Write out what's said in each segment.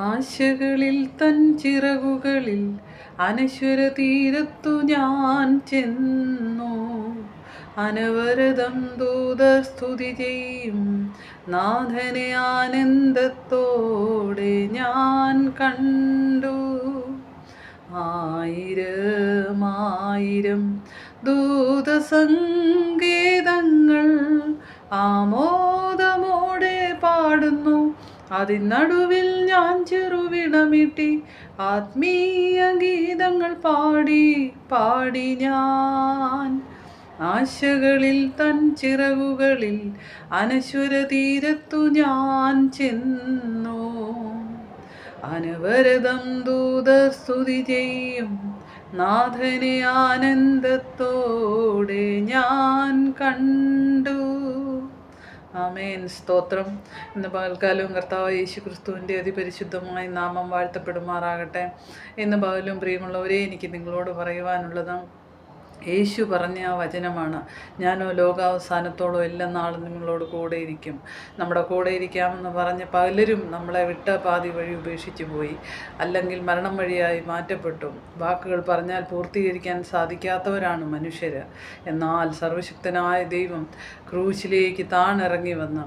ആശകളിൽ തൻ ചിറകുകളിൽ അനശ്വര തീരത്തു ഞാൻ ചെന്നു. അനവരതം ദൂതസ്തുതി ചെയ്യും നാഥനെ ആനന്ദത്തോടെ ഞാൻ കണ്ടു. ആയിരം ആയിരം ദൂതസങ്കേതങ്ങൾ ആമോദമോടെ പാടുന്നു. അതിനടുവിൽ ഞാൻ ചെറുവിടമിട്ടി ആത്മീയ ഗീതങ്ങൾ പാടി പാടി ഞാൻ. ആശകളിൽ തൻ ചിറകുകളിൽ അനശ്വര തീരത്തു ഞാൻ ചെന്നു. അനവരതം ദൂതർ സ്തുതി ചെയ്യും നാഥനെ ആനന്ദത്തോടെ ഞാൻ കണ്ടു. ആമേൻ. സ്തോത്രം. ഇന്ന് പകൽക്കാലവും കർത്താവ് യേശു ക്രിസ്തുവിൻ്റെ അതിപരിശുദ്ധമായ നാമം വാഴ്ത്തപ്പെടുമാറാകട്ടെ. ഇന്ന് പകലും പ്രിയമുള്ളവരെ, എനിക്ക് നിങ്ങളോട് പറയുവാനുള്ളത് യേശു പറഞ്ഞ ആ വചനമാണ്. ഞാനോ ലോകാവസാനത്തോളം എല്ലാ നാളും നിങ്ങളോട് കൂടെ ഇരിക്കും. നമ്മുടെ കൂടെ ഇരിക്കാമെന്ന് പറഞ്ഞ് പലരും നമ്മളെ വിട്ട പാതി വഴി ഉപേക്ഷിച്ചു പോയി, അല്ലെങ്കിൽ മരണം വഴിയായി മാറ്റപ്പെട്ടു. വാക്കുകൾ പറഞ്ഞാൽ പൂർത്തീകരിക്കാൻ സാധിക്കാത്തവരാണ് മനുഷ്യർ. എന്നാൽ സർവശക്തനായ ദൈവം ക്രൂശിലേക്ക് താണിറങ്ങി വന്ന്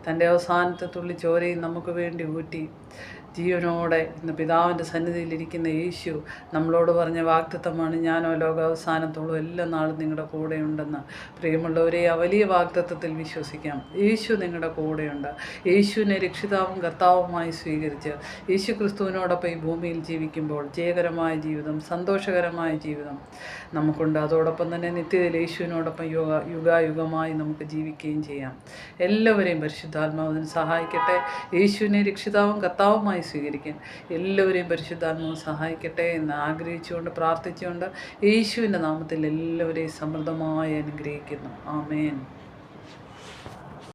തൻ്റെ അവസാനത്തെ തുള്ളി ചോരയും നമുക്ക് വേണ്ടി ഊറ്റി ജീവനോടെ ഇന്ന് പിതാവിൻ്റെ സന്നിധിയിലിരിക്കുന്ന യേശു നമ്മളോട് പറഞ്ഞ വാഗ്ദത്തമാണ്, ഞാനോ ലോകാവസാനത്തോളം എല്ലാ നാളും നിങ്ങളുടെ കൂടെയുണ്ടെന്ന്. പ്രിയമുള്ളവരെ, ആ വലിയ വാഗ്ദത്തത്തിൽ വിശ്വസിക്കാം. യേശു നിങ്ങളുടെ കൂടെയുണ്ട്. യേശുവിനെ രക്ഷിതാവും കർത്താവുമായി സ്വീകരിച്ച് യേശു ക്രിസ്തുവിനോടൊപ്പം ഈ ഭൂമിയിൽ ജീവിക്കുമ്പോൾ ജയകരമായ ജീവിതം, സന്തോഷകരമായ ജീവിതം നമുക്കുണ്ട്. അതോടൊപ്പം തന്നെ നിത്യതയിൽ യേശുവിനോടൊപ്പം യുഗായുഗമായി നമുക്ക് ജീവിക്കുകയും ചെയ്യാം. എല്ലാവരെയും പരിശുദ്ധാത്മാവിന് സഹായിക്കട്ടെ. യേശുവിനെ രക്ഷിതാവും കർത്താവുമായി സ്വീകരിക്കാൻ എല്ലാവരെയും പരിശുദ്ധാത്മാവ് സഹായിക്കട്ടെ എന്ന് ആഗ്രഹിച്ചുകൊണ്ട് പ്രാർത്ഥിച്ചുകൊണ്ട് യേശുവിൻ്റെ നാമത്തിൽ എല്ലാവരെയും സമൃദ്ധമായി അനുഗ്രഹിക്കുന്നു. ആമേൻ.